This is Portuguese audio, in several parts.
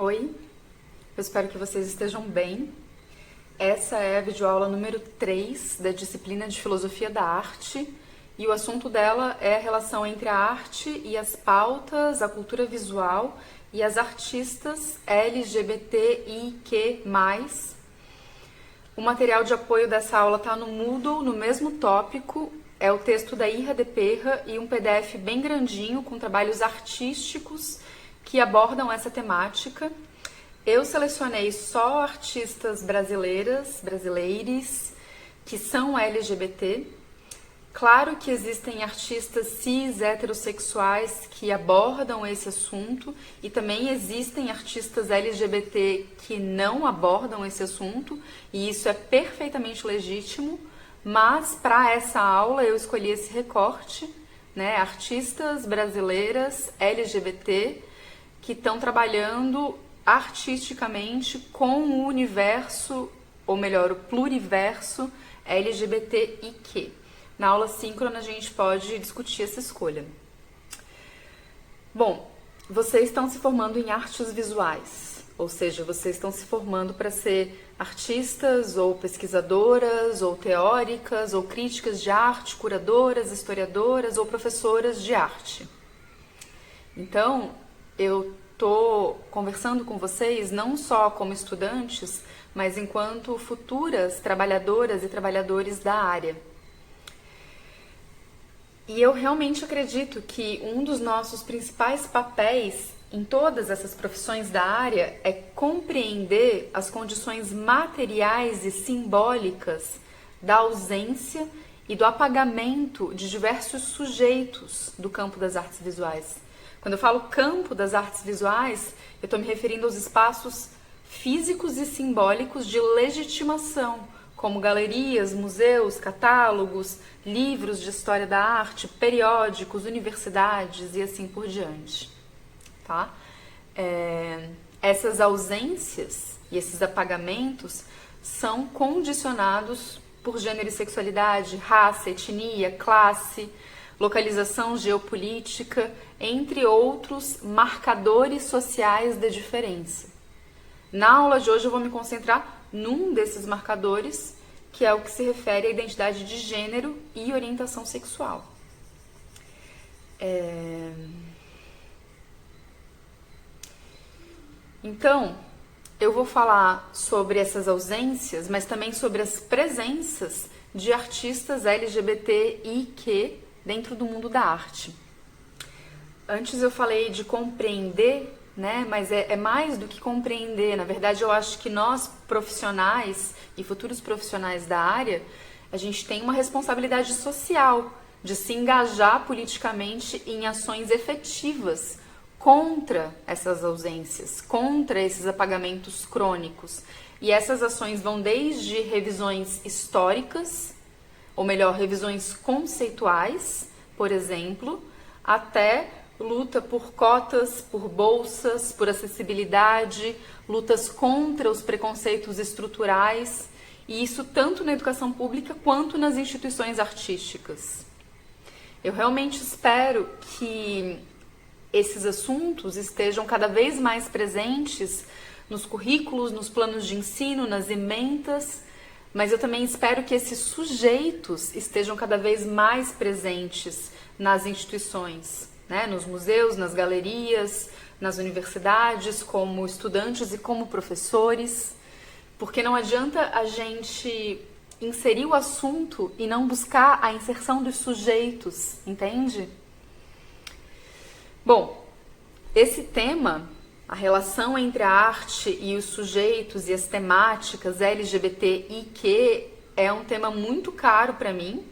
Oi, eu espero que vocês estejam bem. Essa é a videoaula número 3 da disciplina de Filosofia da Arte e o assunto dela é a relação entre a arte e as pautas, a cultura visual e as artistas LGBTIQ+. O material de apoio dessa aula está no Moodle, no mesmo tópico, é o texto da Irra de Perra e um PDF bem grandinho com trabalhos artísticos que abordam essa temática. Eu selecionei só artistas brasileiros, que são LGBT. Claro que existem artistas cis, heterossexuais que abordam esse assunto e também existem artistas LGBT que não abordam esse assunto e isso é perfeitamente legítimo, mas para essa aula eu escolhi esse recorte, né? Artistas brasileiras LGBT que estão trabalhando artisticamente com o universo, ou melhor, o pluriverso LGBTIQ. Na aula síncrona a gente pode discutir essa escolha. Bom, vocês estão se formando em artes visuais, ou seja, vocês estão se formando para ser artistas, ou pesquisadoras, ou teóricas, ou críticas de arte, curadoras, historiadoras ou professoras de arte. Então, eu estou conversando com vocês não só como estudantes, mas enquanto futuras trabalhadoras e trabalhadores da área. E eu realmente acredito que um dos nossos principais papéis em todas essas profissões da área é compreender as condições materiais e simbólicas da ausência e do apagamento de diversos sujeitos do campo das artes visuais. Quando eu falo campo das artes visuais, eu estou me referindo aos espaços físicos e simbólicos de legitimação, como galerias, museus, catálogos, livros de história da arte, periódicos, universidades e assim por diante. Tá? Essas ausências e esses apagamentos são condicionados por gênero e sexualidade, raça, etnia, classe, localização geopolítica, entre outros marcadores sociais da diferença. Na aula de hoje eu vou me concentrar num desses marcadores, que é o que se refere à identidade de gênero e orientação sexual. Então, eu vou falar sobre essas ausências, mas também sobre as presenças de artistas LGBTIQ dentro do mundo da arte. Antes eu falei de compreender, né? Mas é mais do que compreender. Na verdade, eu acho que nós, profissionais e futuros profissionais da área, a gente tem uma responsabilidade social de se engajar politicamente em ações efetivas contra essas ausências, contra esses apagamentos crônicos. E essas ações vão desde revisões históricas, ou melhor, revisões conceituais, por exemplo, até luta por cotas, por bolsas, por acessibilidade, lutas contra os preconceitos estruturais, e isso tanto na educação pública quanto nas instituições artísticas. Eu realmente espero que esses assuntos estejam cada vez mais presentes nos currículos, nos planos de ensino, nas ementas, mas eu também espero que esses sujeitos estejam cada vez mais presentes nas instituições, né? Nos museus, nas galerias, nas universidades, como estudantes e como professores, porque não adianta a gente inserir o assunto e não buscar a inserção dos sujeitos, entende? Bom, esse tema, a relação entre a arte e os sujeitos e as temáticas LGBTIQ, é um tema muito caro para mim.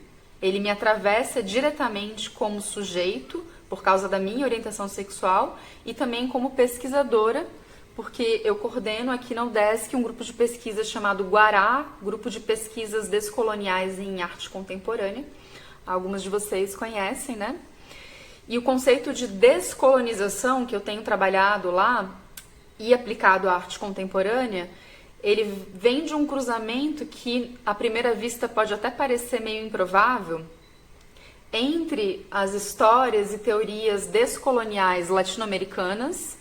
Ele me atravessa diretamente como sujeito, por causa da minha orientação sexual, e também como pesquisadora, porque eu coordeno aqui na UDESC um grupo de pesquisa chamado Guará, Grupo de Pesquisas Descoloniais em Arte Contemporânea. Algumas de vocês conhecem, né? E o conceito de descolonização que eu tenho trabalhado lá e aplicado à arte contemporânea, ele vem de um cruzamento que, à primeira vista, pode até parecer meio improvável, entre as histórias e teorias descoloniais latino-americanas,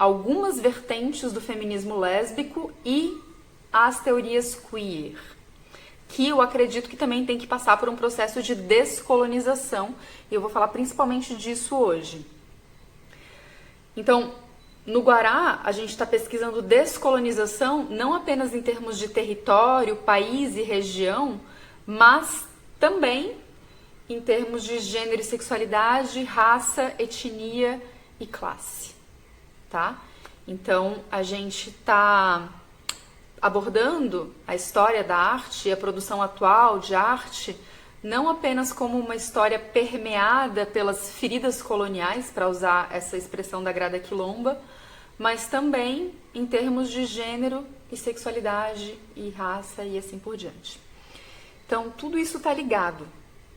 algumas vertentes do feminismo lésbico e as teorias queer, que eu acredito que também tem que passar por um processo de descolonização, e eu vou falar principalmente disso hoje. Então, no Guará, a gente está pesquisando descolonização não apenas em termos de território, país e região, mas também em termos de gênero e sexualidade, raça, etnia e classe, tá? Então, a gente está abordando a história da arte e a produção atual de arte não apenas como uma história permeada pelas feridas coloniais, para usar essa expressão da Grada Quilomba, mas também em termos de gênero e sexualidade e raça e assim por diante. Então, tudo isso está ligado,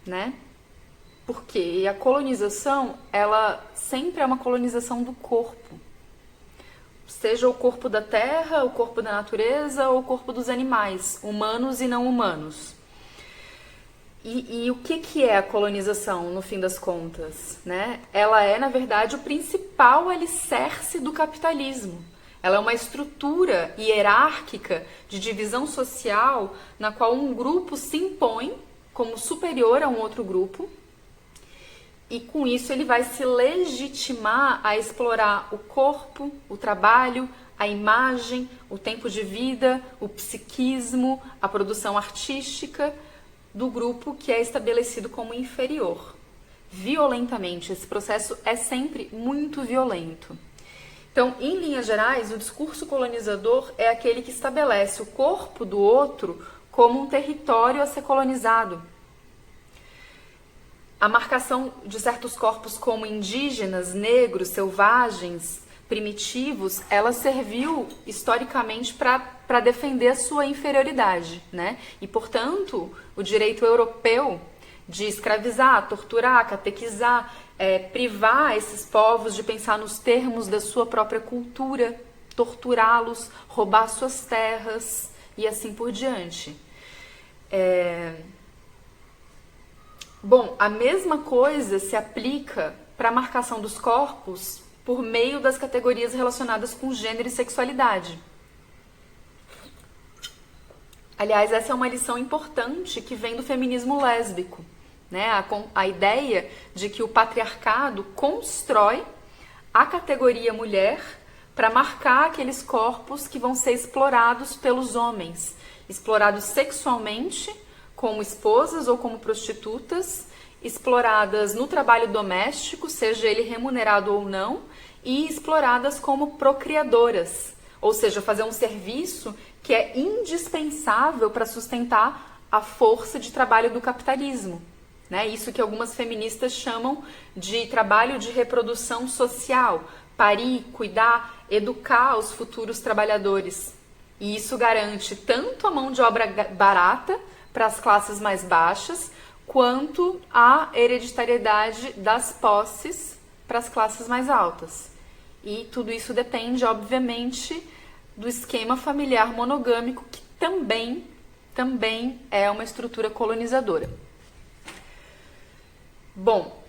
né? Porque a colonização, ela sempre é uma colonização do corpo. Seja o corpo da terra, o corpo da natureza ou o corpo dos animais, humanos e não humanos. E o que é a colonização, no fim das contas, né? Ela é, na verdade, o principal alicerce do capitalismo. Ela é uma estrutura hierárquica de divisão social na qual um grupo se impõe como superior a um outro grupo, e com isso ele vai se legitimar a explorar o corpo, o trabalho, a imagem, o tempo de vida, o psiquismo, a produção artística do grupo que é estabelecido como inferior. Violentamente, esse processo é sempre muito violento. Então, em linhas gerais, o discurso colonizador é aquele que estabelece o corpo do outro como um território a ser colonizado. A marcação de certos corpos como indígenas, negros, selvagens, primitivos, ela serviu historicamente para defender a sua inferioridade, né? E, portanto, o direito europeu de escravizar, torturar, catequizar, privar esses povos de pensar nos termos da sua própria cultura, torturá-los, roubar suas terras e assim por diante. Bom, a mesma coisa se aplica para a marcação dos corpos por meio das categorias relacionadas com gênero e sexualidade. Aliás, essa é uma lição importante que vem do feminismo lésbico, né? A ideia de que o patriarcado constrói a categoria mulher para marcar aqueles corpos que vão ser explorados pelos homens, explorados sexualmente, como esposas ou como prostitutas, exploradas no trabalho doméstico, seja ele remunerado ou não, e exploradas como procriadoras, ou seja, fazer um serviço que é indispensável para sustentar a força de trabalho do capitalismo, né? Isso que algumas feministas chamam de trabalho de reprodução social, parir, cuidar, educar os futuros trabalhadores. E isso garante tanto a mão de obra barata para as classes mais baixas, quanto a hereditariedade das posses para as classes mais altas. E tudo isso depende, obviamente, do esquema familiar monogâmico, que também é uma estrutura colonizadora. Bom,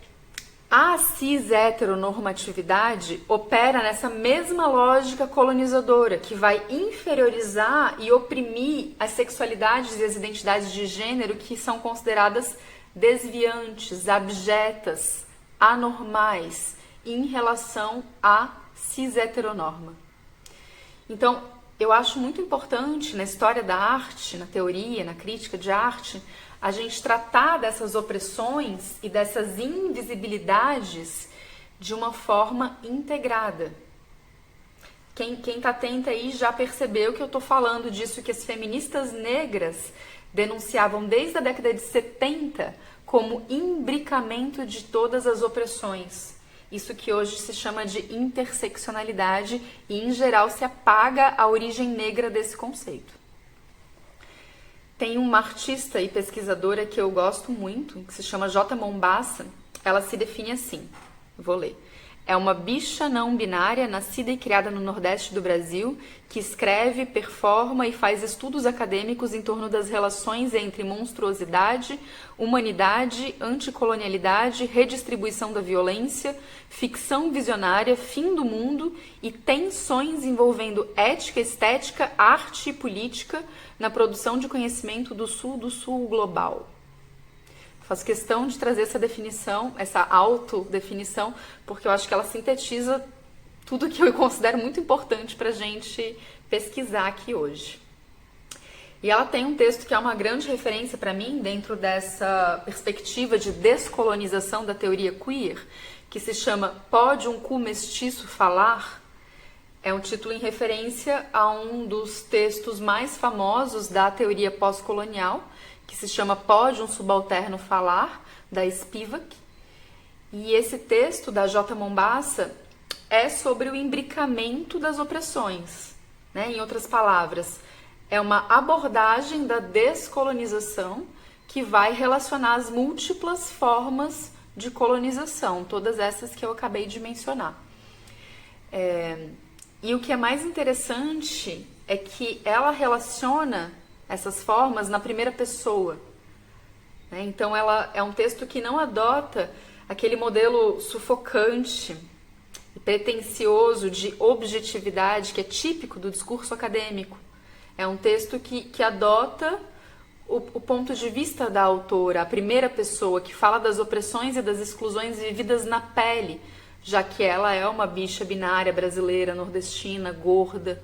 a cis-heteronormatividade opera nessa mesma lógica colonizadora, que vai inferiorizar e oprimir as sexualidades e as identidades de gênero que são consideradas desviantes, abjetas, anormais em relação à cis-heteronorma. Então, eu acho muito importante na história da arte, na teoria, na crítica de arte, a gente tratar dessas opressões e dessas invisibilidades de uma forma integrada. Quem está atento aí já percebeu que eu estou falando disso que as feministas negras denunciavam desde a década de 70 como imbricamento de todas as opressões. Isso que hoje se chama de interseccionalidade e, em geral, se apaga a origem negra desse conceito. Tem uma artista e pesquisadora que eu gosto muito, que se chama J. Mombassa. Ela se define assim, vou ler. É uma bicha não binária, nascida e criada no Nordeste do Brasil, que escreve, performa e faz estudos acadêmicos em torno das relações entre monstruosidade, humanidade, anticolonialidade, redistribuição da violência, ficção visionária, fim do mundo e tensões envolvendo ética, estética, arte e política na produção de conhecimento do Sul global. Faço questão de trazer essa definição, essa autodefinição, porque eu acho que ela sintetiza tudo que eu considero muito importante para a gente pesquisar aqui hoje. E ela tem um texto que é uma grande referência para mim dentro dessa perspectiva de descolonização da teoria queer, que se chama Pode um cu mestiço falar? É um título em referência a um dos textos mais famosos da teoria pós-colonial, que se chama Pode um Subalterno Falar, da Spivak. E esse texto da J. Mombassa é sobre o imbricamento das opressões, né? Em outras palavras, é uma abordagem da descolonização que vai relacionar as múltiplas formas de colonização, todas essas que eu acabei de mencionar. E o que é mais interessante é que ela relaciona essas formas na primeira pessoa, né? Então ela é um texto que não adota aquele modelo sufocante e pretensioso de objetividade que é típico do discurso acadêmico. É um texto que adota o ponto de vista da autora, a primeira pessoa, que fala das opressões e das exclusões vividas na pele, já que ela é uma bicha binária brasileira, nordestina, gorda.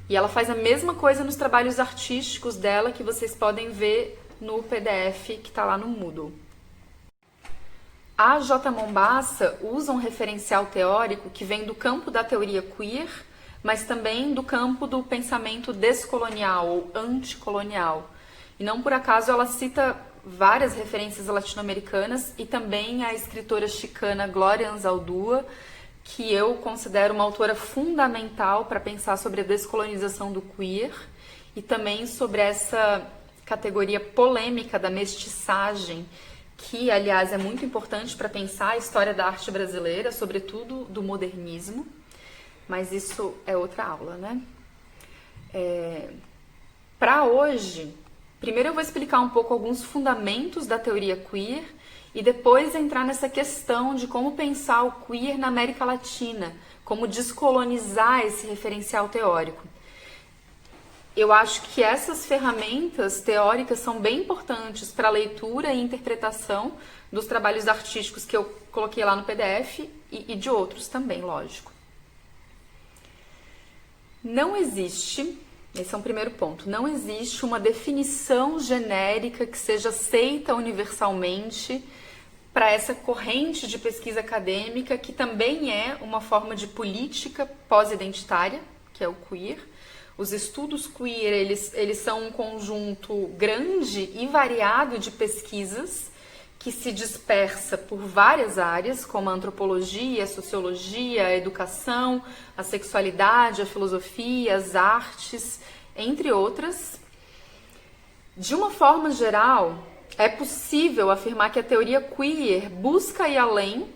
E ela faz a mesma coisa nos trabalhos artísticos dela, que vocês podem ver no PDF que está lá no Moodle. A J. Mombassa usa um referencial teórico que vem do campo da teoria queer, mas também do campo do pensamento descolonial ou anticolonial. E não por acaso ela cita várias referências latino-americanas e também a escritora chicana Gloria Anzaldúa, que eu considero uma autora fundamental para pensar sobre a descolonização do queer e também sobre essa categoria polêmica da mestiçagem, que, aliás, é muito importante para pensar a história da arte brasileira, sobretudo do modernismo, mas isso é outra aula, né? Para hoje, primeiro eu vou explicar um pouco alguns fundamentos da teoria queer e depois entrar nessa questão de como pensar o queer na América Latina, como descolonizar esse referencial teórico. Eu acho que essas ferramentas teóricas são bem importantes para a leitura e interpretação dos trabalhos artísticos que eu coloquei lá no PDF e de outros também, lógico. Não existe, esse é um primeiro ponto, não existe uma definição genérica que seja aceita universalmente para essa corrente de pesquisa acadêmica, que também é uma forma de política pós-identitária, que é o queer. Os estudos queer, eles são um conjunto grande e variado de pesquisas que se dispersa por várias áreas, como a antropologia, a sociologia, a educação, a sexualidade, a filosofia, as artes, entre outras. De uma forma geral, é possível afirmar que a teoria queer busca ir além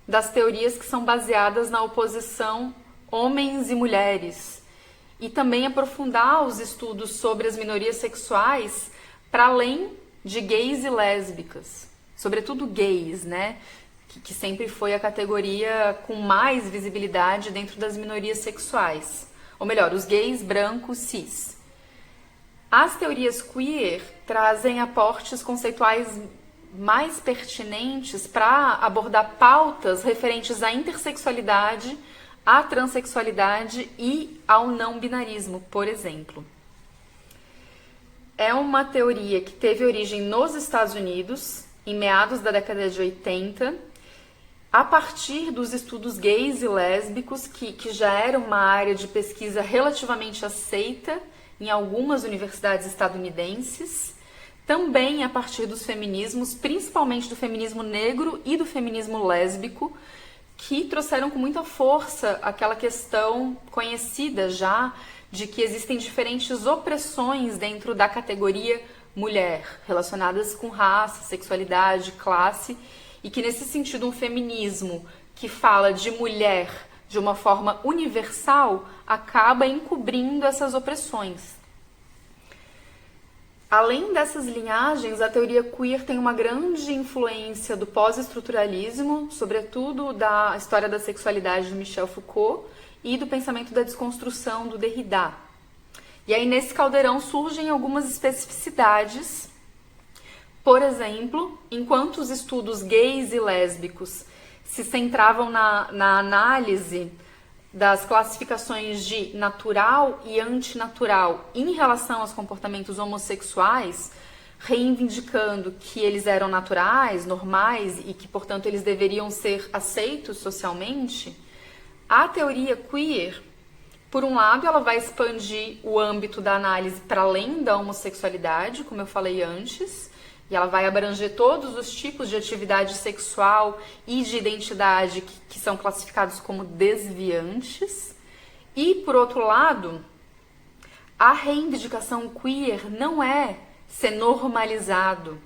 das teorias que são baseadas na oposição homens e mulheres, e também aprofundar os estudos sobre as minorias sexuais para além de gays e lésbicas, sobretudo gays, né? Que sempre foi a categoria com mais visibilidade dentro das minorias sexuais, ou melhor, os gays brancos cis. As teorias queer trazem aportes conceituais mais pertinentes para abordar pautas referentes à intersexualidade, à transexualidade e ao não binarismo, por exemplo. É uma teoria que teve origem nos Estados Unidos, em meados da década de 80, a partir dos estudos gays e lésbicos, que já era uma área de pesquisa relativamente aceita em algumas universidades estadunidenses, também a partir dos feminismos, principalmente do feminismo negro e do feminismo lésbico, que trouxeram com muita força aquela questão conhecida já de que existem diferentes opressões dentro da categoria mulher, relacionadas com raça, sexualidade, classe, e que nesse sentido um feminismo que fala de mulher de uma forma universal, acaba encobrindo essas opressões. Além dessas linhagens, a teoria queer tem uma grande influência do pós-estruturalismo, sobretudo da história da sexualidade de Michel Foucault e do pensamento da desconstrução do Derrida. E aí nesse caldeirão surgem algumas especificidades. Por exemplo, enquanto os estudos gays e lésbicos se centravam na análise das classificações de natural e antinatural em relação aos comportamentos homossexuais, reivindicando que eles eram naturais, normais e que, portanto, eles deveriam ser aceitos socialmente, a teoria queer, por um lado, ela vai expandir o âmbito da análise para além da homossexualidade, como eu falei antes, e ela vai abranger todos os tipos de atividade sexual e de identidade que são classificados como desviantes. E, por outro lado, a reivindicação queer não é ser normalizado,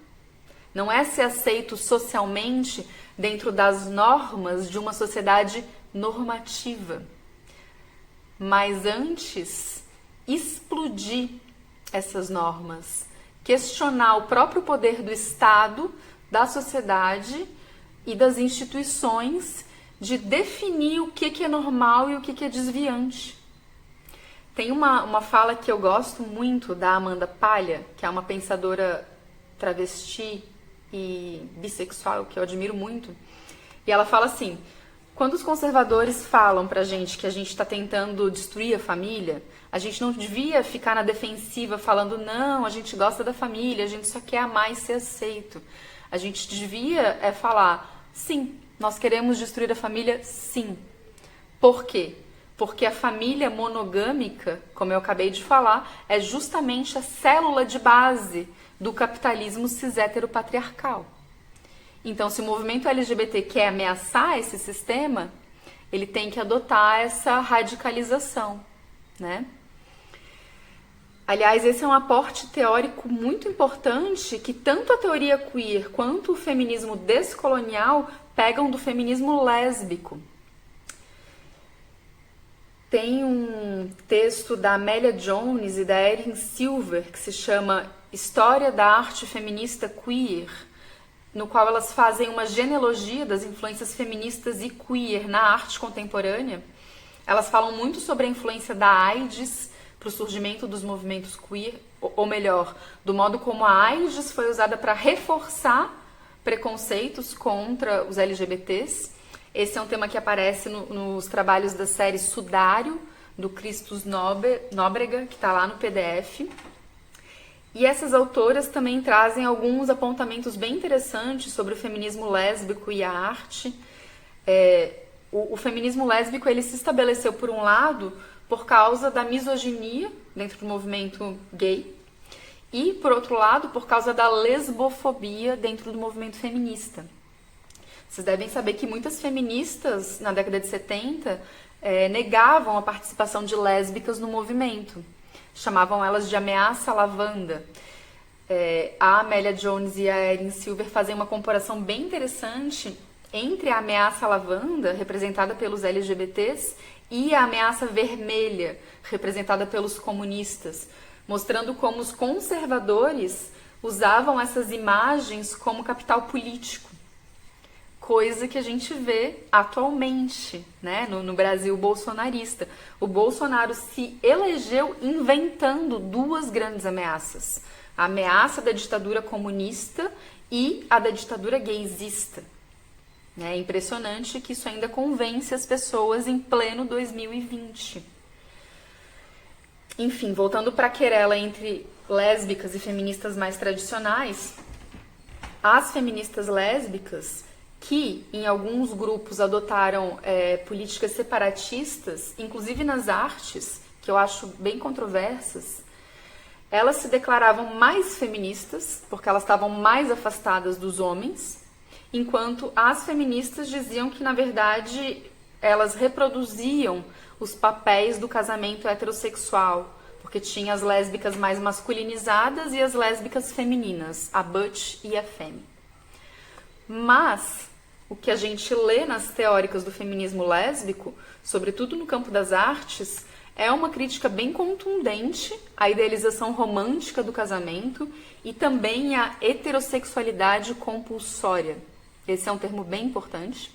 não é ser aceito socialmente dentro das normas de uma sociedade normativa, mas antes explodir essas normas, questionar o próprio poder do Estado, da sociedade e das instituições de definir o que é normal e o que é desviante. Tem uma fala que eu gosto muito da Amanda Palha, que é uma pensadora travesti e bissexual, que eu admiro muito, e ela fala assim: quando os conservadores falam pra gente que a gente está tentando destruir a família, a gente não devia ficar na defensiva falando, não, a gente gosta da família, a gente só quer amar e ser aceito. A gente devia falar, sim, nós queremos destruir a família, sim. Por quê? Porque a família monogâmica, como eu acabei de falar, é justamente a célula de base do capitalismo cis-heteropatriarcal. Então, se o movimento LGBT quer ameaçar esse sistema, ele tem que adotar essa radicalização, né? Aliás, esse é um aporte teórico muito importante que tanto a teoria queer quanto o feminismo descolonial pegam do feminismo lésbico. Tem um texto da Amélia Jones e da Erin Silver que se chama História da Arte Feminista Queer, no qual elas fazem uma genealogia das influências feministas e queer na arte contemporânea. Elas falam muito sobre a influência da AIDS para o surgimento dos movimentos queer, ou melhor, do modo como a AIDS foi usada para reforçar preconceitos contra os LGBTs. Esse é um tema que aparece nos trabalhos da série Sudário, do Christos Nóbrega, que está lá no PDF. E essas autoras também trazem alguns apontamentos bem interessantes sobre o feminismo lésbico e a arte. O feminismo lésbico ele se estabeleceu, por um lado, por causa da misoginia dentro do movimento gay e, por outro lado, por causa da lesbofobia dentro do movimento feminista. Vocês devem saber que muitas feministas, na década de 70, negavam a participação de lésbicas no movimento. Chamavam elas de ameaça lavanda. A Amélia Jones e a Erin Silver fazem uma comparação bem interessante entre a ameaça lavanda, representada pelos LGBTs, e a ameaça vermelha, representada pelos comunistas, mostrando como os conservadores usavam essas imagens como capital político, coisa que a gente vê atualmente, né, no Brasil bolsonarista. O Bolsonaro se elegeu inventando duas grandes ameaças: a ameaça da ditadura comunista e a da ditadura gaysista. É impressionante que isso ainda convence as pessoas em pleno 2020. Enfim, voltando para a querela entre lésbicas e feministas mais tradicionais, as feministas lésbicas, que em alguns grupos adotaram políticas separatistas, inclusive nas artes, que eu acho bem controversas, elas se declaravam mais feministas, porque elas estavam mais afastadas dos homens, enquanto as feministas diziam que, na verdade, elas reproduziam os papéis do casamento heterossexual, porque tinha as lésbicas mais masculinizadas e as lésbicas femininas, a butch e a femme. Mas o que a gente lê nas teóricas do feminismo lésbico, sobretudo no campo das artes, é uma crítica bem contundente à idealização romântica do casamento e também à heterossexualidade compulsória. Esse é um termo bem importante.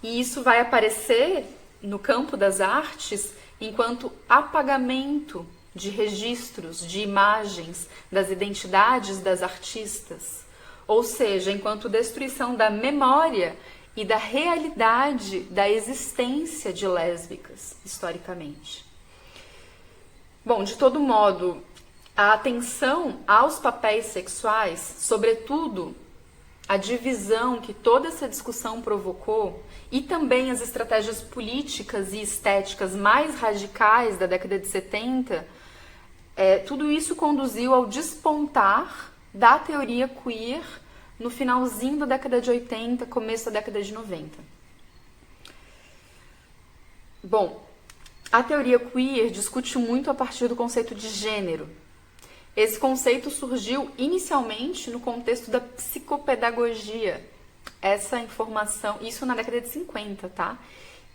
E isso vai aparecer no campo das artes enquanto apagamento de registros, de imagens, das identidades das artistas. Ou seja, enquanto destruição da memória e da realidade da existência de lésbicas, historicamente. Bom, de todo modo, a atenção aos papéis sexuais, sobretudo a divisão que toda essa discussão provocou, e também as estratégias políticas e estéticas mais radicais da década de 70, tudo isso conduziu ao despontar da teoria queer no finalzinho da década de 80, começo da década de 90. Bom, a teoria queer discute muito a partir do conceito de gênero. Esse conceito surgiu inicialmente no contexto da psicopedagogia. Essa informação, isso na década de 50, tá?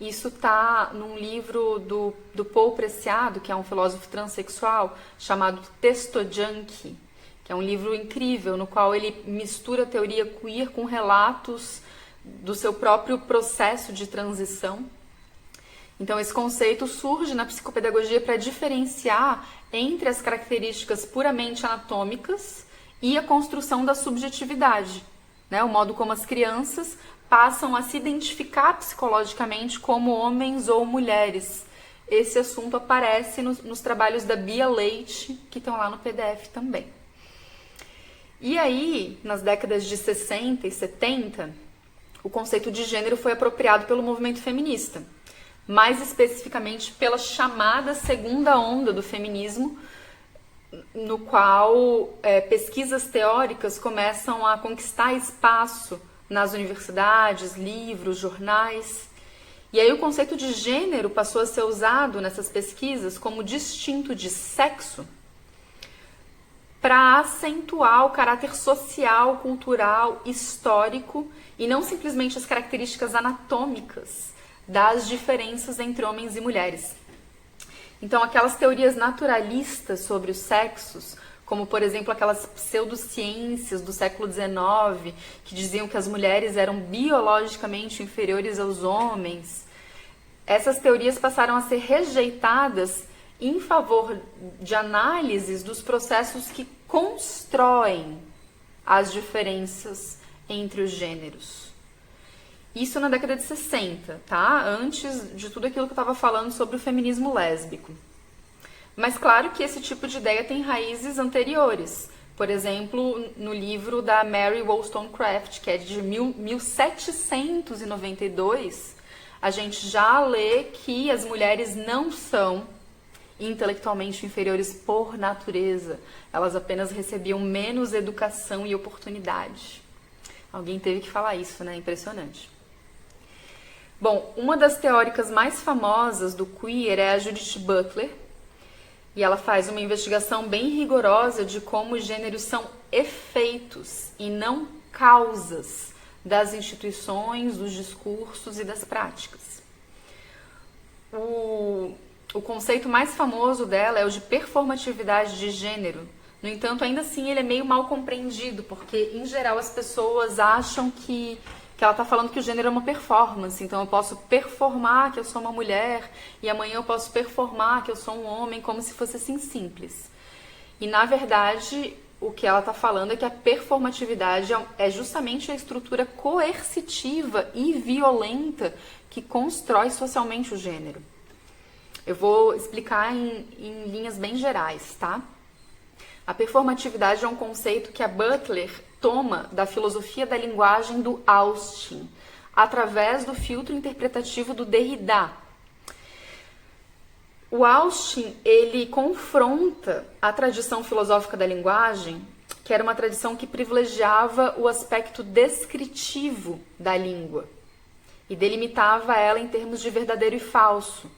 Isso tá num livro do Paul Preciado, que é um filósofo transexual, chamado Testo Junkie, que é um livro incrível, no qual ele mistura a teoria queer com relatos do seu próprio processo de transição. Então, esse conceito surge na psicopedagogia para diferenciar entre as características puramente anatômicas e a construção da subjetividade, né? O modo como as crianças passam a se identificar psicologicamente como homens ou mulheres. Esse assunto aparece nos trabalhos da Bia Leite, que estão lá no PDF também. E aí, nas décadas de 60 e 70, o conceito de gênero foi apropriado pelo movimento feminista, mais especificamente pela chamada segunda onda do feminismo, no qual pesquisas teóricas começam a conquistar espaço nas universidades, livros, jornais. E aí o conceito de gênero passou a ser usado nessas pesquisas como distinto de sexo para acentuar o caráter social, cultural, histórico e não simplesmente as características anatômicas das diferenças entre homens e mulheres. Então, aquelas teorias naturalistas sobre os sexos, como, por exemplo, aquelas pseudociências do século XIX, que diziam que as mulheres eram biologicamente inferiores aos homens, essas teorias passaram a ser rejeitadas em favor de análises dos processos que constroem as diferenças entre os gêneros. Isso na década de 60, tá? Antes de tudo aquilo que eu estava falando sobre o feminismo lésbico. Mas claro que esse tipo de ideia tem raízes anteriores. Por exemplo, no livro da Mary Wollstonecraft, que é de 1792, a gente já lê que as mulheres não são intelectualmente inferiores por natureza. Elas apenas recebiam menos educação e oportunidade. Alguém teve que falar isso, né? Impressionante. Bom, uma das teóricas mais famosas do queer é a Judith Butler, e ela faz uma investigação bem rigorosa de como os gêneros são efeitos e não causas das instituições, dos discursos e das práticas. O conceito mais famoso dela é o de performatividade de gênero. No entanto, ainda assim, ele é meio mal compreendido, porque, em geral, as pessoas acham que ela está falando que o gênero é uma performance. Então, eu posso performar que eu sou uma mulher e amanhã eu posso performar que eu sou um homem, como se fosse assim simples. E, na verdade, o que ela está falando é que a performatividade é justamente a estrutura coercitiva e violenta que constrói socialmente o gênero. Eu vou explicar em linhas bem gerais, tá? A performatividade é um conceito que a Butler toma da filosofia da linguagem do Austin, através do filtro interpretativo do Derrida. O Austin, ele confronta a tradição filosófica da linguagem, que era uma tradição que privilegiava o aspecto descritivo da língua e delimitava ela em termos de verdadeiro e falso.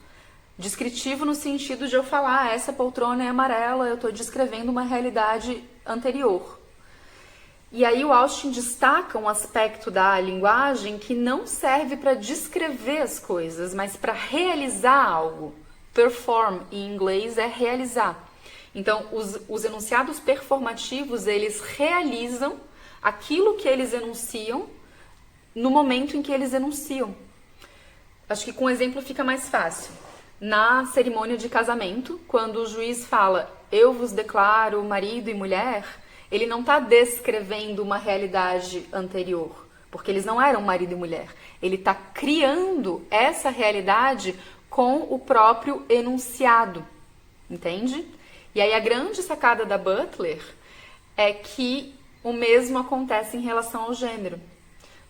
Descritivo no sentido de eu falar, essa poltrona é amarela, eu estou descrevendo uma realidade anterior. E aí o Austin destaca um aspecto da linguagem que não serve para descrever as coisas, mas para realizar algo. Perform, em inglês, é realizar. Então, os enunciados performativos, eles realizam aquilo que eles enunciam no momento em que eles enunciam. Acho que com exemplo fica mais fácil. Na cerimônia de casamento, quando o juiz fala, eu vos declaro marido e mulher, ele não está descrevendo uma realidade anterior, porque eles não eram marido e mulher. Ele está criando essa realidade com o próprio enunciado, entende? E aí a grande sacada da Butler é que o mesmo acontece em relação ao gênero.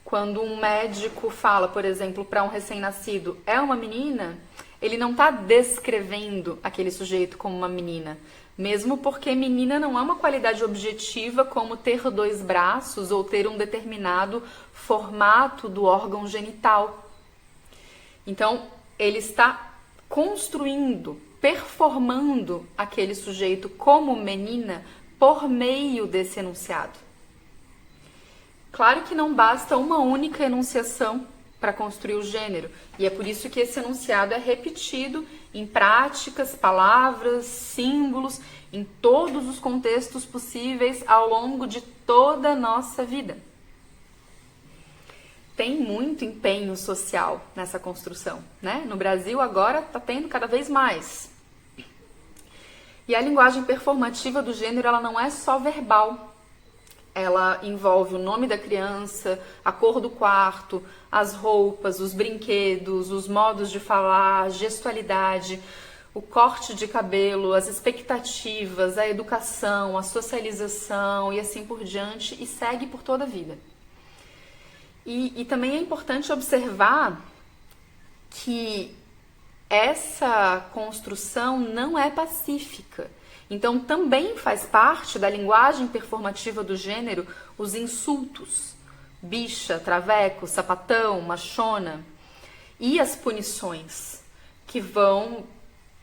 Quando um médico fala, por exemplo, para um recém-nascido, é uma menina, ele não está descrevendo aquele sujeito como uma menina. Mesmo porque menina não é uma qualidade objetiva como ter 2 braços ou ter um determinado formato do órgão genital. Então, ele está construindo, performando aquele sujeito como menina por meio desse enunciado. Claro que não basta uma única enunciação para construir o gênero, e é por isso que esse enunciado é repetido em práticas, palavras, símbolos, em todos os contextos possíveis ao longo de toda a nossa vida. Tem muito empenho social nessa construção, né? No Brasil agora está tendo cada vez mais. E a linguagem performativa do gênero, ela não é só verbal. Ela envolve o nome da criança, a cor do quarto, as roupas, os brinquedos, os modos de falar, a gestualidade, o corte de cabelo, as expectativas, a educação, a socialização e assim por diante, e segue por toda a vida. E também é importante observar que essa construção não é pacífica. Então, também faz parte da linguagem performativa do gênero os insultos, bicha, traveco, sapatão, machona, e as punições, que vão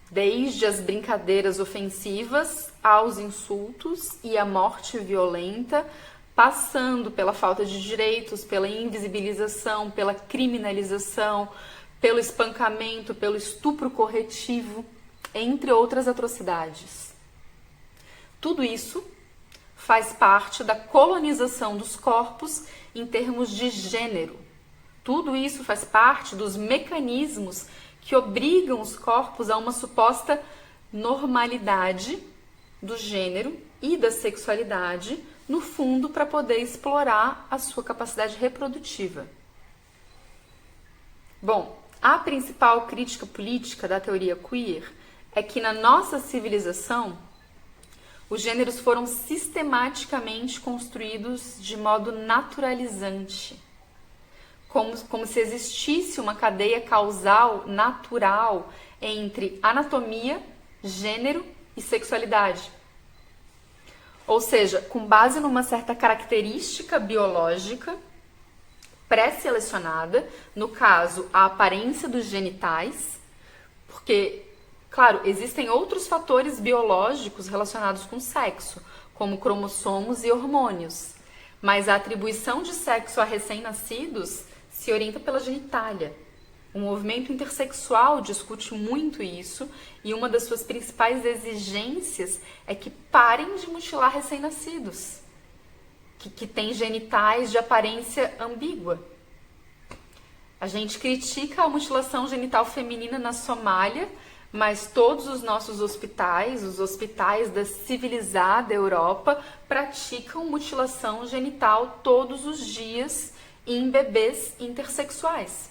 desde as brincadeiras ofensivas aos insultos e a morte violenta, passando pela falta de direitos, pela invisibilização, pela criminalização, pelo espancamento, pelo estupro corretivo, entre outras atrocidades. Tudo isso faz parte da colonização dos corpos em termos de gênero. Tudo isso faz parte dos mecanismos que obrigam os corpos a uma suposta normalidade do gênero e da sexualidade, no fundo, para poder explorar a sua capacidade reprodutiva. Bom, a principal crítica política da teoria queer é que na nossa civilização os gêneros foram sistematicamente construídos de modo naturalizante, como se existisse uma cadeia causal natural entre anatomia, gênero e sexualidade. Ou seja, com base numa certa característica biológica pré-selecionada, no caso, a aparência dos genitais, porque, claro, existem outros fatores biológicos relacionados com sexo, como cromossomos e hormônios, mas a atribuição de sexo a recém-nascidos se orienta pela genitália. O movimento intersexual discute muito isso e uma das suas principais exigências é que parem de mutilar recém-nascidos, que têm genitais de aparência ambígua. A gente critica a mutilação genital feminina na Somália, mas todos os nossos hospitais, os hospitais da civilizada Europa, praticam mutilação genital todos os dias em bebês intersexuais.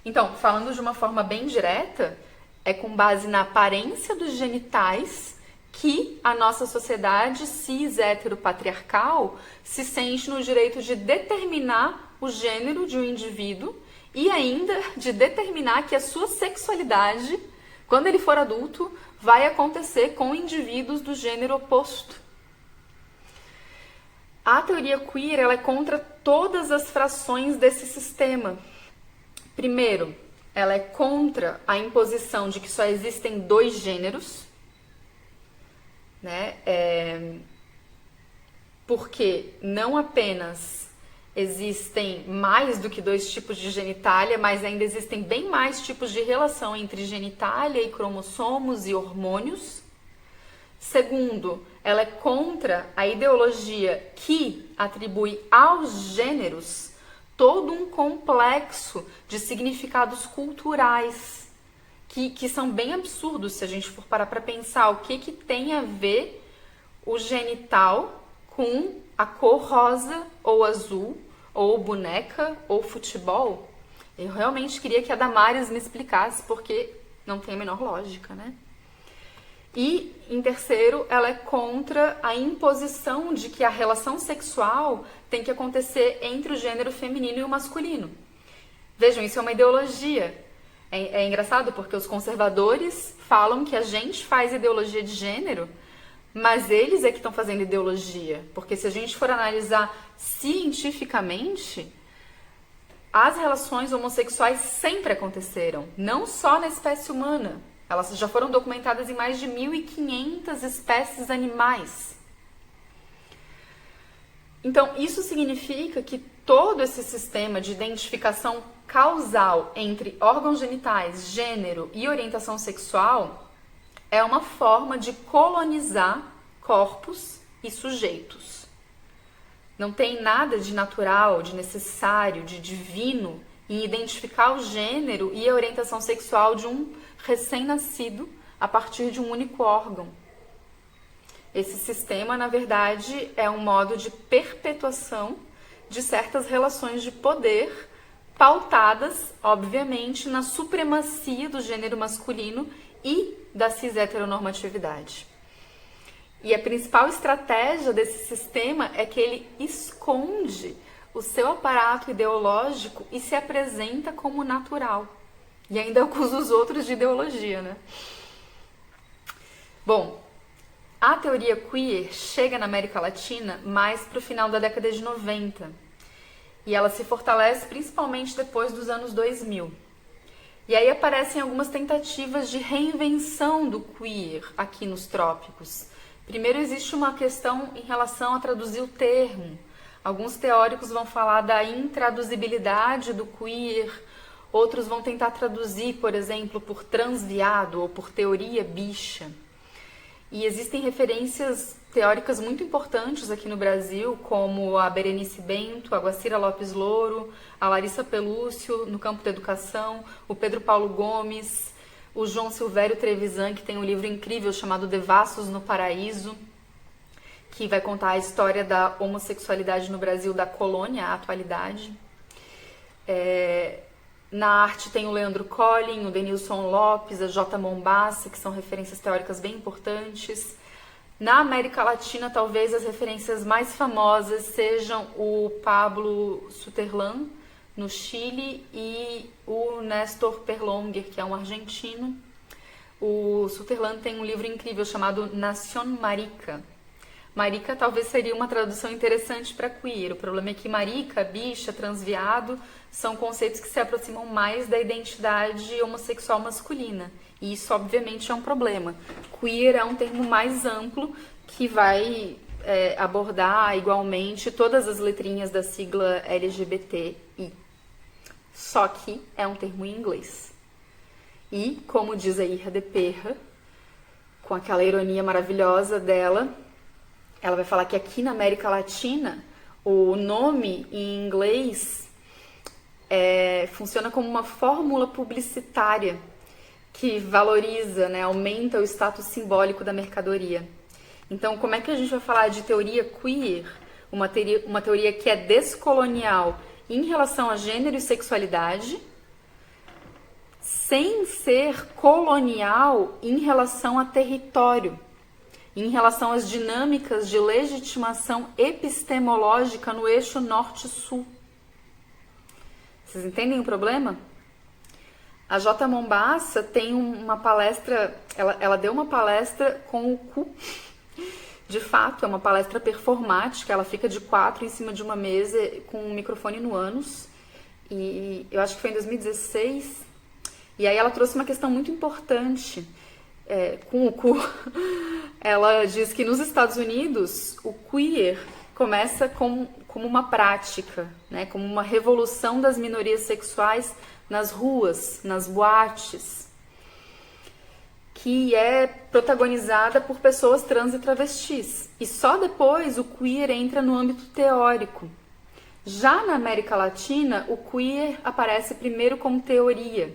Então, falando de uma forma bem direta, é com base na aparência dos genitais que a nossa sociedade cis-heteropatriarcal se sente no direito de determinar o gênero de um indivíduo e ainda de determinar que a sua sexualidade, quando ele for adulto, vai acontecer com indivíduos do gênero oposto. A teoria queer ela é contra todas as frações desse sistema. Primeiro, ela é contra a imposição de que só existem 2 gêneros, né? porque não apenas existem mais do que 2 tipos de genitália, mas ainda existem bem mais tipos de relação entre genitália e cromossomos e hormônios. Segundo, ela é contra a ideologia que atribui aos gêneros todo um complexo de significados culturais que são bem absurdos se a gente for parar para pensar o que tem a ver o genital com a cor rosa ou azul, ou boneca, ou futebol. Eu realmente queria que a Damares me explicasse, porque não tem a menor lógica, né? E, em terceiro, ela é contra a imposição de que a relação sexual tem que acontecer entre o gênero feminino e o masculino. Vejam, isso é uma ideologia. É engraçado porque os conservadores falam que a gente faz ideologia de gênero, mas eles é que estão fazendo ideologia. Porque se a gente for analisar cientificamente, as relações homossexuais sempre aconteceram, não só na espécie humana. Elas já foram documentadas em mais de 1.500 espécies animais. Então, isso significa que todo esse sistema de identificação causal entre órgãos genitais, gênero e orientação sexual é uma forma de colonizar corpos e sujeitos. Não tem nada de natural, de necessário, de divino em identificar o gênero e a orientação sexual de um recém-nascido a partir de um único órgão. Esse sistema, na verdade, é um modo de perpetuação de certas relações de poder pautadas, obviamente, na supremacia do gênero masculino e da cis-heteronormatividade. E a principal estratégia desse sistema é que ele esconde o seu aparato ideológico e se apresenta como natural. E ainda acusa os outros de ideologia, né? Bom, a teoria queer chega na América Latina mais para o final da década de 90. E ela se fortalece principalmente depois dos anos 2000. E aí aparecem algumas tentativas de reinvenção do queer aqui nos trópicos. Primeiro, existe uma questão em relação a traduzir o termo. Alguns teóricos vão falar da intraduzibilidade do queer, outros vão tentar traduzir, por exemplo, por transviado ou por teoria bicha. E existem referências teóricas muito importantes aqui no Brasil, como a Berenice Bento, a Guacira Lopes Louro, a Larissa Pelúcio, no campo da educação, o Pedro Paulo Gomes, o João Silvério Trevisan, que tem um livro incrível chamado Devassos no Paraíso, que vai contar a história da homossexualidade no Brasil da colônia à atualidade. Na arte tem o Leandro Collin, o Denilson Lopes, a J. Mombassa, que são referências teóricas bem importantes. Na América Latina, talvez as referências mais famosas sejam o Pablo Sutherland, no Chile, e o Néstor Perlonger, que é um argentino. O Sutherland tem um livro incrível chamado Nación Marica. Marica talvez seria uma tradução interessante para queer. O problema é que marica, bicha, transviado são conceitos que se aproximam mais da identidade homossexual masculina. E isso, obviamente, é um problema. Queer é um termo mais amplo que vai abordar igualmente todas as letrinhas da sigla LGBTI. Só que é um termo em inglês. E, como diz a Irra de Perra, com aquela ironia maravilhosa dela, ela vai falar que aqui na América Latina, o nome em inglês funciona como uma fórmula publicitária que valoriza, né, aumenta o status simbólico da mercadoria. Então, como é que a gente vai falar de teoria queer, uma teoria que é descolonial em relação a gênero e sexualidade, sem ser colonial em relação a território, em relação às dinâmicas de legitimação epistemológica no eixo norte-sul? Vocês entendem o problema? A J. Mombassa tem uma palestra, ela deu uma palestra com o cu. De fato, é uma palestra performática, ela fica de 4 em cima de uma mesa com um microfone no ânus. E eu acho que foi em 2016. E aí ela trouxe uma questão muito importante com o cu. Ela diz que nos Estados Unidos, o queer começa como uma prática, né? Como uma revolução das minorias sexuais nas ruas, nas boates, que é protagonizada por pessoas trans e travestis. E só depois o queer entra no âmbito teórico. Já na América Latina, o queer aparece primeiro como teoria,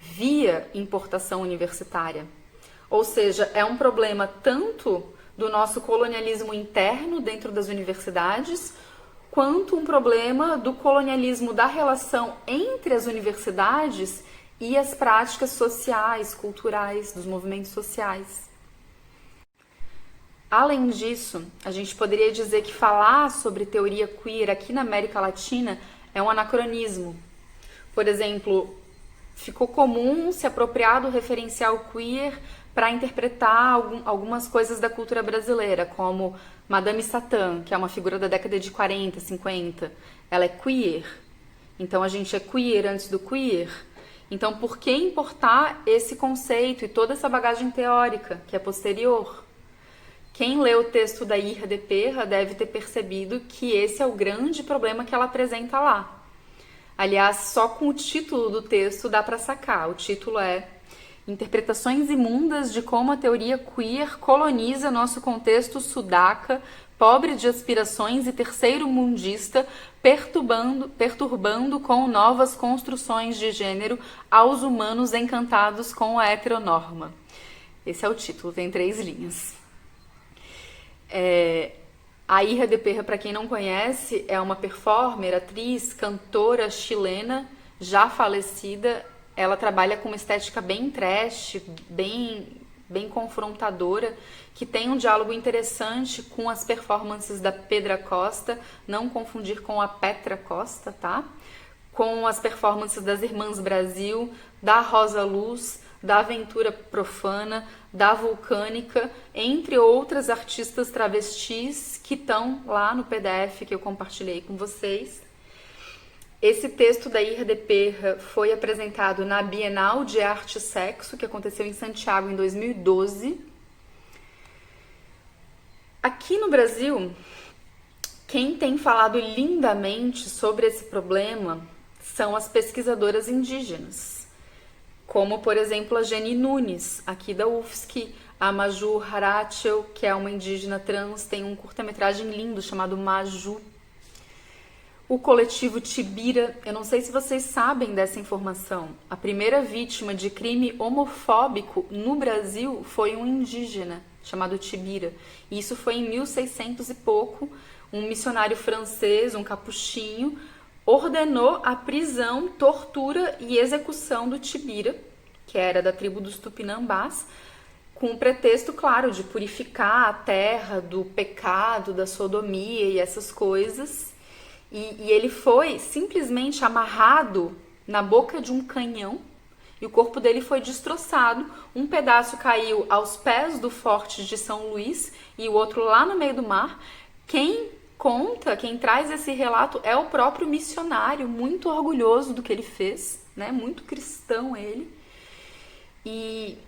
via importação universitária. Ou seja, é um problema tanto do nosso colonialismo interno dentro das universidades, quanto um problema do colonialismo da relação entre as universidades e as práticas sociais, culturais, dos movimentos sociais. Além disso, a gente poderia dizer que falar sobre teoria queer aqui na América Latina é um anacronismo. Por exemplo, ficou comum se apropriar do referencial queer para interpretar algumas coisas da cultura brasileira, como Madame Satã, que é uma figura da década de 40, 50. Ela é queer. Então a gente é queer antes do queer. Então por que importar esse conceito e toda essa bagagem teórica, que é posterior? Quem lê o texto da Irra de Perra deve ter percebido que esse é o grande problema que ela apresenta lá. Aliás, só com o título do texto dá para sacar. O título é Interpretações imundas de como a teoria queer coloniza nosso contexto sudaca, pobre de aspirações e terceiro-mundista, perturbando com novas construções de gênero aos humanos encantados com a heteronorma. Esse é o título, tem 3 linhas. A Irra de Perra, para quem não conhece, é uma performer, atriz, cantora chilena, já falecida. Ela trabalha com uma estética bem trash, bem confrontadora, que tem um diálogo interessante com as performances da Pedra Costa, não confundir com a Petra Costa, tá? Com as performances das Irmãs Brasil, da Rosa Luz, da Aventura Profana, da Vulcânica, entre outras artistas travestis que estão lá no PDF que eu compartilhei com vocês. Esse texto da Irra de Perra foi apresentado na Bienal de Arte e Sexo, que aconteceu em Santiago em 2012. Aqui no Brasil, quem tem falado lindamente sobre esse problema são as pesquisadoras indígenas, como, por exemplo, a Jenny Nunes, aqui da UFSC, a Maju Harachel, que é uma indígena trans, tem um curta-metragem lindo chamado Maju. O coletivo Tibira, eu não sei se vocês sabem dessa informação, a primeira vítima de crime homofóbico no Brasil foi um indígena chamado Tibira. E isso foi em 1600 e pouco, um missionário francês, um capuchinho, ordenou a prisão, tortura e execução do Tibira, que era da tribo dos Tupinambás, com o pretexto, claro, de purificar a terra do pecado, da sodomia e essas coisas. E ele foi simplesmente amarrado na boca de um canhão e o corpo dele foi destroçado. Um pedaço caiu aos pés do Forte de São Luís e o outro lá no meio do mar. Quem conta, quem traz esse relato é o próprio missionário, muito orgulhoso do que ele fez, né? Muito cristão ele. E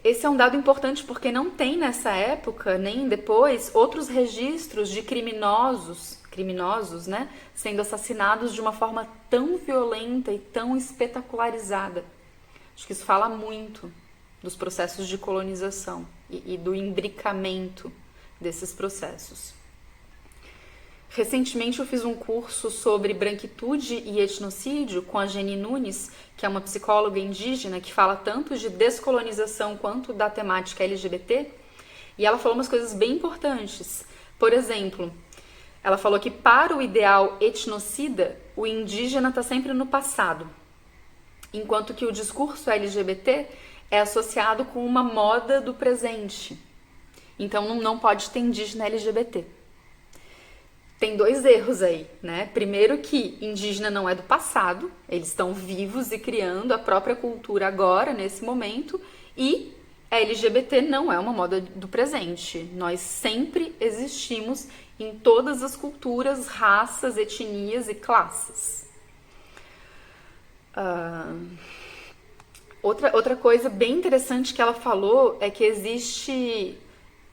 esse é um dado importante porque não tem nessa época, nem depois, outros registros de criminosos, né, sendo assassinados de uma forma tão violenta e tão espetacularizada. Acho que isso fala muito dos processos de colonização e do imbricamento desses processos. Recentemente eu fiz um curso sobre branquitude e etnocídio com a Jenny Nunes, que é uma psicóloga indígena que fala tanto de descolonização quanto da temática LGBT, e ela falou umas coisas bem importantes. Por exemplo, ela falou que para o ideal etnocida, o indígena está sempre no passado, enquanto que o discurso LGBT é associado com uma moda do presente. Então não pode ter indígena LGBT. Tem 2 erros aí, né? Primeiro que indígena não é do passado, eles estão vivos e criando a própria cultura agora, nesse momento, e a LGBT não é uma moda do presente. Nós sempre existimos em todas as culturas, raças, etnias e classes. Outra coisa bem interessante que ela falou é que existe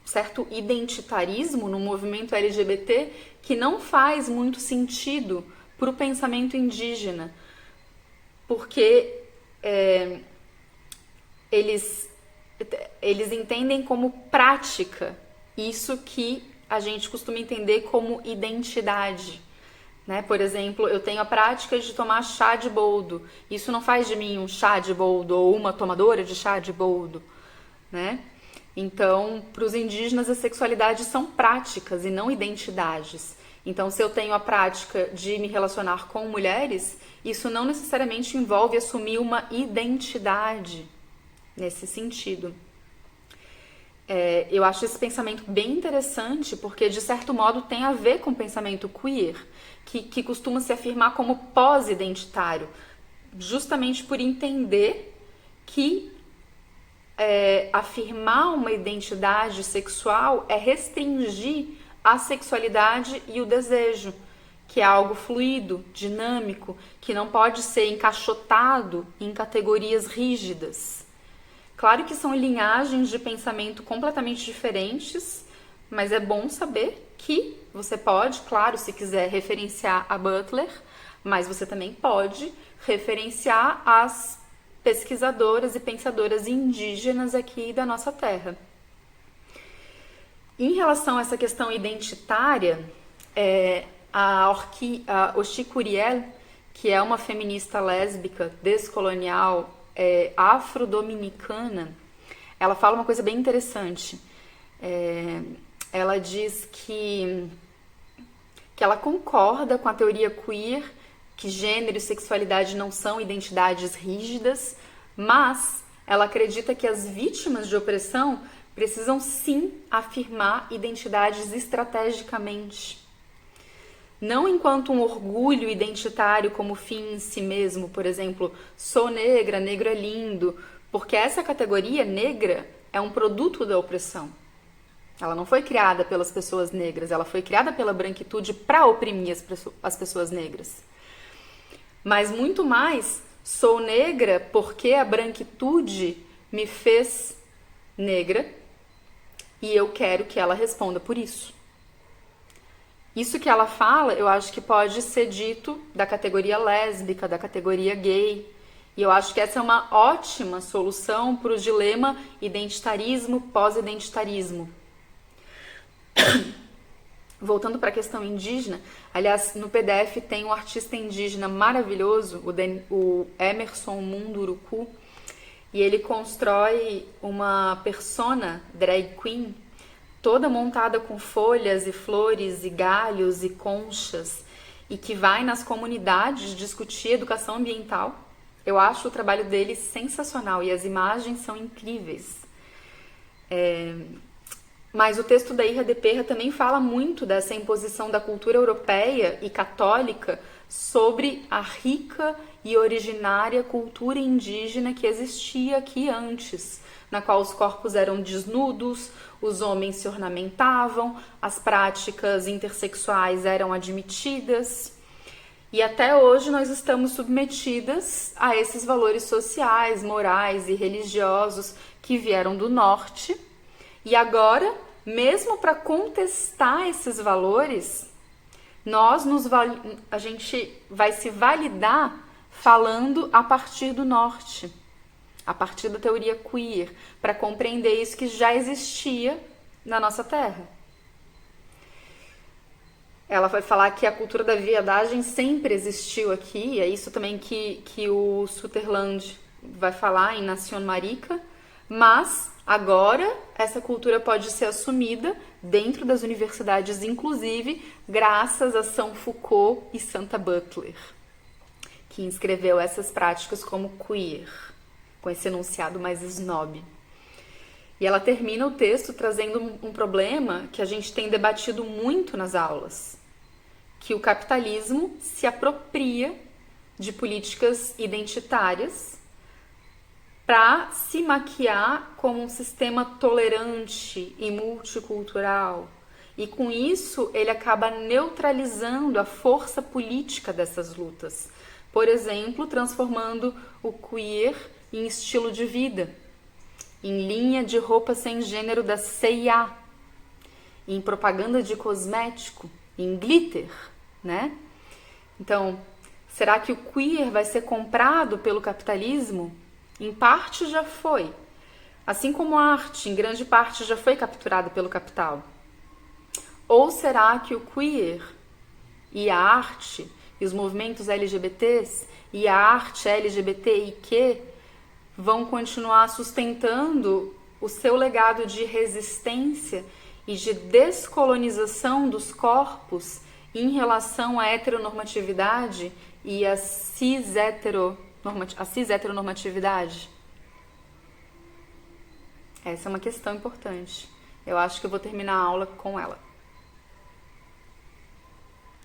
certo identitarismo no movimento LGBT que não faz muito sentido para o pensamento indígena, porque eles entendem como prática isso que a gente costuma entender como identidade. Né? Por exemplo, eu tenho a prática de tomar chá de boldo. Isso não faz de mim um chá de boldo ou uma tomadora de chá de boldo. Né? Então, para os indígenas, as sexualidades são práticas e não identidades. Então, se eu tenho a prática de me relacionar com mulheres, isso não necessariamente envolve assumir uma identidade nesse sentido. Eu acho esse pensamento bem interessante porque, de certo modo, tem a ver com o pensamento queer, que costuma se afirmar como pós-identitário, justamente por entender que afirmar uma identidade sexual é restringir a sexualidade e o desejo, que é algo fluido, dinâmico, que não pode ser encaixotado em categorias rígidas. Claro que são linhagens de pensamento completamente diferentes, mas é bom saber que você pode, claro, se quiser referenciar a Butler, mas você também pode referenciar as pesquisadoras e pensadoras indígenas aqui da nossa terra. Em relação a essa questão identitária, a Oxi Curiel, que é uma feminista lésbica descolonial afro-dominicana, ela fala uma coisa bem interessante. Ela diz que ela concorda com a teoria queer, que gênero e sexualidade não são identidades rígidas, mas ela acredita que as vítimas de opressão precisam sim afirmar identidades estrategicamente. Não enquanto um orgulho identitário como fim em si mesmo, por exemplo, sou negra, negro é lindo, porque essa categoria negra é um produto da opressão. Ela não foi criada pelas pessoas negras, ela foi criada pela branquitude para oprimir as pessoas negras. Mas muito mais, sou negra porque a branquitude me fez negra e eu quero que ela responda por isso. Isso que ela fala, eu acho que pode ser dito da categoria lésbica, da categoria gay. E eu acho que essa é uma ótima solução para o dilema identitarismo, pós-identitarismo. Voltando para a questão indígena, aliás, no PDF tem um artista indígena maravilhoso, o Emerson Munduruku, e ele constrói uma persona drag queen toda montada com folhas e flores e galhos e conchas e que vai nas comunidades discutir educação ambiental. Eu acho o trabalho dele sensacional e as imagens são incríveis. Mas o texto da Irra de Perra também fala muito dessa imposição da cultura europeia e católica sobre a rica e originária cultura indígena que existia aqui antes, na qual os corpos eram desnudos, os homens se ornamentavam, as práticas intersexuais eram admitidas. E até hoje nós estamos submetidas a esses valores sociais, morais e religiosos que vieram do norte. E agora, mesmo para contestar esses valores, a gente vai se validar falando a partir do norte, a partir da teoria queer, para compreender isso que já existia na nossa terra. Ela vai falar que a cultura da viadagem sempre existiu aqui, e é isso também que o Sutherland vai falar em Nación Marica, mas agora essa cultura pode ser assumida dentro das universidades, inclusive graças a São Foucault e Santa Butler, que inscreveu essas práticas como queer, com esse enunciado mais snob. E ela termina o texto trazendo um problema que a gente tem debatido muito nas aulas, que o capitalismo se apropria de políticas identitárias para se maquiar como um sistema tolerante e multicultural. E com isso ele acaba neutralizando a força política dessas lutas. Por exemplo, transformando o queer em estilo de vida, em linha de roupa sem gênero da CIA, em propaganda de cosmético, em glitter, né? Então, será que o queer vai ser comprado pelo capitalismo? Em parte já foi. Assim como a arte, em grande parte, já foi capturada pelo capital. Ou será que o queer e a arte, e os movimentos LGBTs, e a arte LGBTIQ vão continuar sustentando o seu legado de resistência e de descolonização dos corpos em relação à heteronormatividade e à cis-heteronormatividade? Essa é uma questão importante. Eu acho que eu vou terminar a aula com ela.